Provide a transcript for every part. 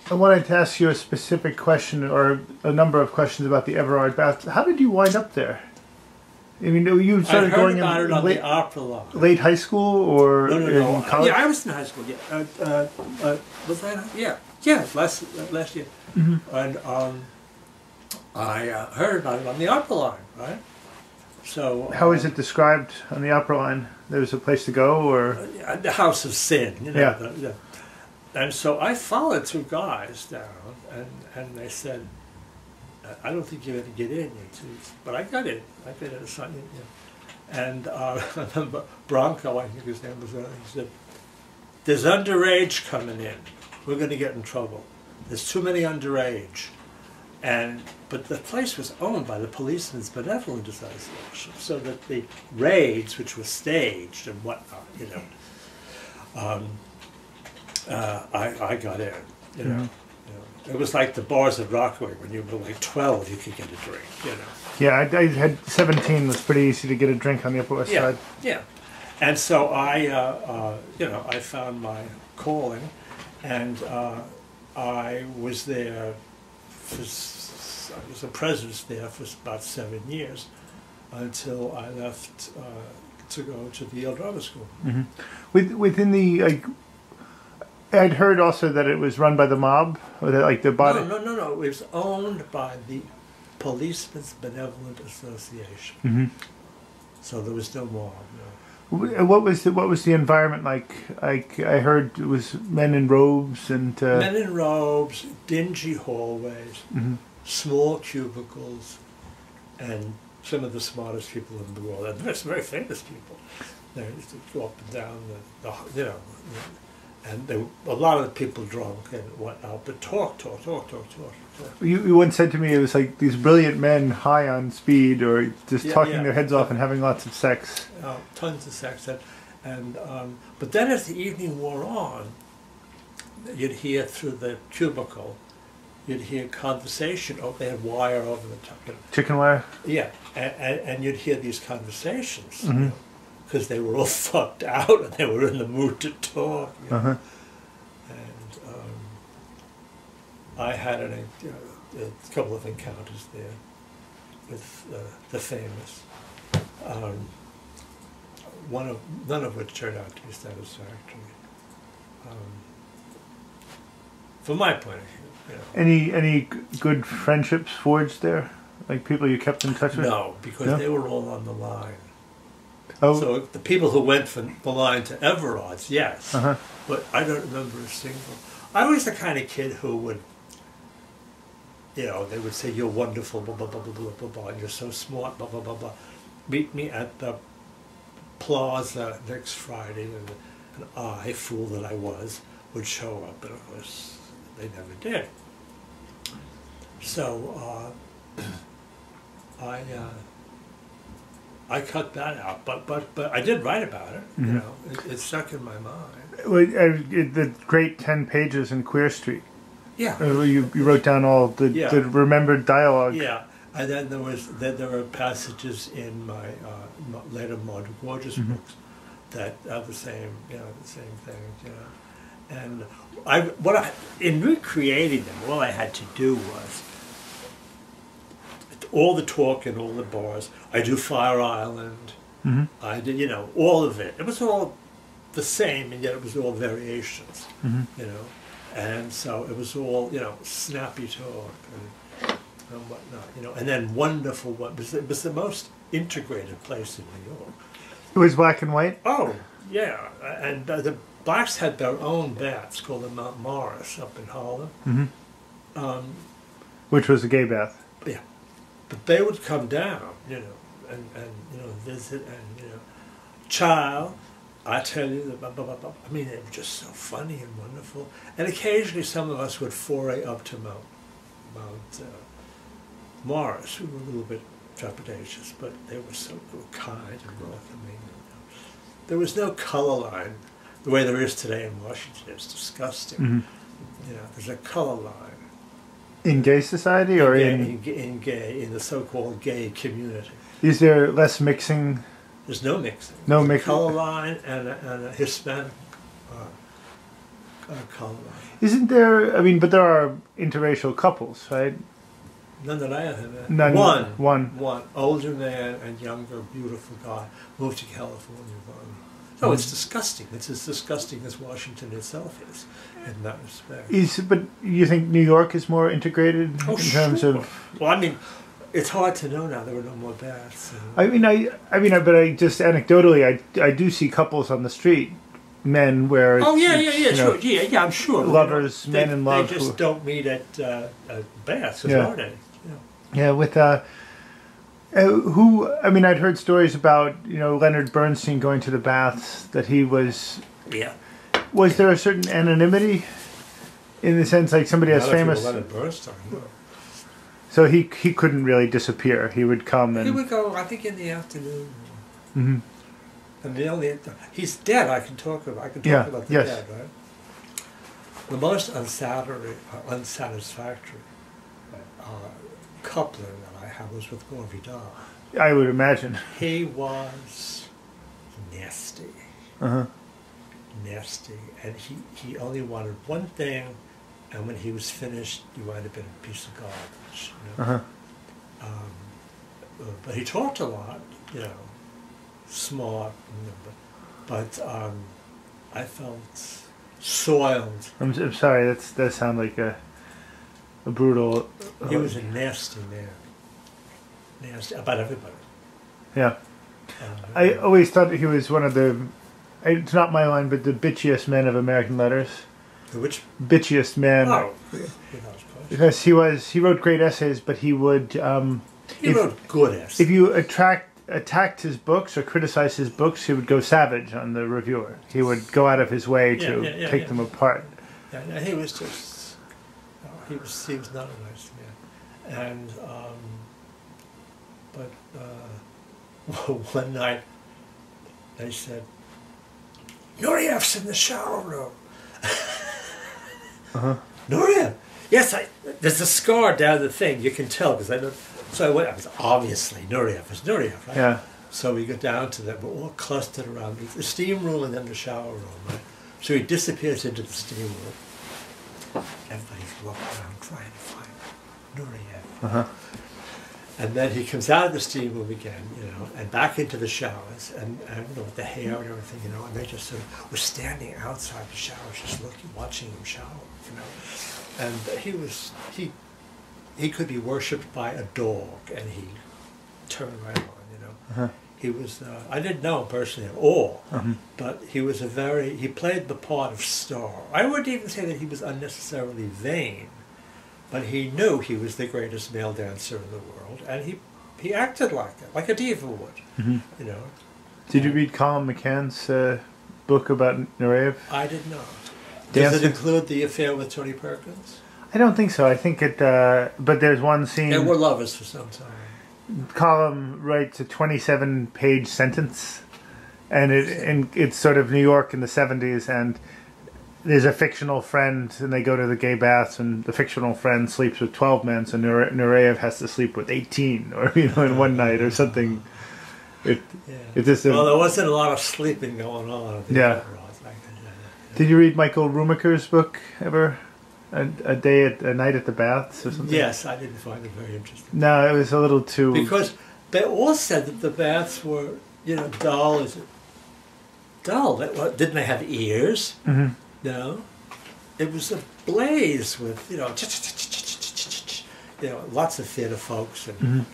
I wanted to ask you a specific question, or a number of questions about the Everard Baths. How did you wind up there? I mean, you started going about in it on the opera line. late high school or No. in college? Yeah, I was in high school. Yeah, was that? Yeah, last year. Mm-hmm. And I heard about it on the opera line, right? So how is it described on the opera line? There's a place to go, or the House of Sin, you know. Yeah. And so I followed two guys down, and they said, "I don't think you're going to get in," but I got in. I got in. You know. And I remember Bronco, I think his name was. He said, "There's underage coming in. We're going to get in trouble. There's too many underage." But the place was owned by the Policemen's Benevolent Association, so that the raids, which were staged and whatnot, you know, I got in. You know, Mm-hmm. it was like the bars at Rockaway. When you were like 12, you could get a drink. You know. Yeah, I had 17. Was pretty easy to get a drink on the Upper West Side. Yeah, and so I found my calling, and I was there. I was a president there for about 7 years, until I left to go to the Yale Drama School. Mm-hmm. Within the, I'd heard also that it was run by the mob, or that the body. No. It was owned by the Policemen's Benevolent Association. Mm-hmm. So there was no mob. No. What was the environment like? I heard it was men in robes and men in robes, dingy hallways, mm-hmm. small cubicles, and some of the smartest people in the world, and there's very famous people. They used to go up and down the and a lot of the people drunk and whatnot, but talk. You once said to me it was like these brilliant men high on speed, or just talking their heads off and having lots of sex. Tons of sex, and but then as the evening wore on, you'd hear through the cubicle, you'd hear conversation. Oh, they had wire over the top. You know. Chicken wire. Yeah, and you'd hear these conversations. Mm-hmm. You know, because they were all fucked out and they were in the mood to talk. You know? Uh-huh. And I had a couple of encounters there with the famous, none of which turned out to be satisfactory. From my point of view. You know. Any good friendships forged there? Like people you kept in touch with? No, because they were all on the line. Oh. So the people who went from the line to Everard's, yes, but I don't remember a single. I was the kind of kid who would, they would say, "You're wonderful, blah, blah, blah, blah, blah, blah, blah, and you're so smart, blah, blah, blah, blah. Meet me at the plaza next Friday," and I, fool that I was, would show up, and of course, they never did. So, I cut that out, but I did write about it. Mm-hmm. You know, it stuck in my mind. The great 10 pages in Queer Street. Yeah. You wrote down all the remembered dialogue. Yeah, and then there were passages in my later More Gorgeous mm-hmm. books that are the same thing. And in recreating them, all I had to do was all the talk in all the bars. I do Fire Island. Mm-hmm. I did, all of it. It was all the same, and yet it was all variations, mm-hmm. And so it was all, snappy talk and whatnot, and then wonderful. It was the most integrated place in New York. It was black and white? Oh, yeah. And the blacks had their own baths called the Mount Morris up in Harlem. Mm-hmm. Which was a gay bath. Yeah. But they would come down, and visit, and child, I tell you, blah, blah, blah, blah. I mean, they were just so funny and wonderful. And occasionally some of us would foray up to Mount Morris. We were a little bit trepidatious, but they were so kind and welcoming. There was no color line the way there is today in Washington. It's disgusting. Mm-hmm. There's a color line. In gay society, or in the so-called gay community? Is there less mixing? There's no mixing. No There's mixing. A color line and a Hispanic color. Isn't there? I mean, but there are interracial couples, right? None that I have met. None. One older man and younger, beautiful guy moved to California. No, it's disgusting. It's as disgusting as Washington itself is in that respect. But you think New York is more integrated in terms of? Well, I mean, it's hard to know now. There are no more baths. But I just anecdotally, I do see couples on the street, men where. Sure, yeah, I'm sure. Lovers, men in love. They just don't meet at baths, yeah. are they? Yeah, with who? I mean, I'd heard stories about Leonard Bernstein going to the baths. That he was. Yeah. Was there a certain anonymity, in the sense like somebody as famous? Leonard Bernstein. No. So he couldn't really disappear. He would come and. He would go. I think in the afternoon. Mm-hmm. And he's dead. I can talk about the dead, right? The most unsatisfactory coupling that I had was with Gore Vidal. I would imagine. He was nasty. Nasty. And he only wanted one thing, and when he was finished, he might have been a piece of garbage. But he talked a lot, smart, but I felt soiled. I'm sorry, that sounds like a brutal. He was a nasty man. Nasty about everybody. Yeah. I always thought he was one of the, it's not my line, but the bitchiest men of American letters. The which? Bitchiest man. Oh. Because he wrote great essays, but he would... he wrote good essays. If you attacked his books or criticized his books, he would go savage on the reviewer. He would go out of his way to take them apart. Yeah, he was just... he was not a nice man. And... one night they said, Nureyev's in the shower room. Nureyev? Yes, there's a scar down the thing, you can tell, because I know. So I went, I was obviously Nureyev, it's Nureyev, right? Yeah. So we got down to that, we're all clustered around the steam room and then the shower room, right? So he disappears into the steam room. Everybody's walking around trying to find Nureyev. And then he comes out of the steam room again, and back into the showers, and with the hair and everything, and they just sort of were standing outside the showers, just looking, watching him shower, And he could be worshipped by a dog, and he turned right on, He was, I didn't know him personally at all, but he was he played the part of star. I wouldn't even say that he was unnecessarily vain, but he knew he was the greatest male dancer in the world, and he acted like it, like a diva would, Did you read Colin McCann's book about Nureyev? I did not. Does it include the affair with Tony Perkins? I don't think so. I think it, but there's one scene... They were lovers for some time. Colin writes a 27-page sentence, and it's sort of New York in the 70s, and there's a fictional friend, and they go to the gay baths, and the fictional friend sleeps with 12 men, so Nureyev has to sleep with 18, or in one night, or something. It just well, there wasn't a lot of sleeping going on. Yeah. Did you read Michael Rumacher's book ever? A night at the baths or something? Yes, I didn't find it very interesting. No, it was a little too... Because they all said that the baths were, dull. Is it dull? Didn't they have ears? No. It was ablaze with, lots of theater folks and,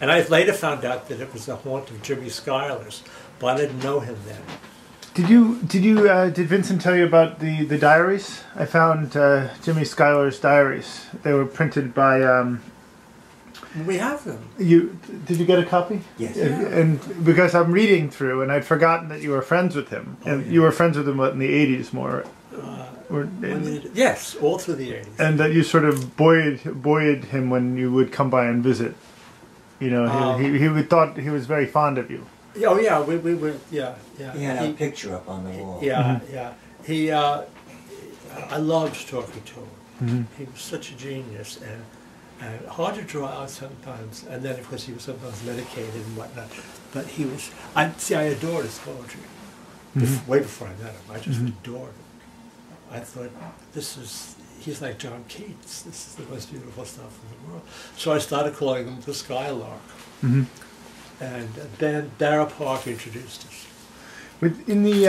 And I later found out that it was a haunt of Jimmy Schuyler's, but I didn't know him then. Did Vincent tell you about the diaries? I found Jimmy Schuyler's diaries. They were printed by... we have them. Did you get a copy? Yes. And because I'm reading through, and I'd forgotten that you were friends with him. And you were friends with him in the 80s more. Yes, all through the 80s. And that you sort of buoyed him when you would come by and visit. He thought he was very fond of you. Oh yeah, we were yeah. He had a picture up on the wall. Yeah, yeah. I loved talking to him. He was such a genius and hard to draw out sometimes. And then of course he was sometimes medicated and whatnot. But I adored his poetry. way before I met him. I just adored him. I thought, he's like John Keats. This is the most beautiful stuff in the world. So I started calling him the Skylark. And then Dara Park introduced us. In the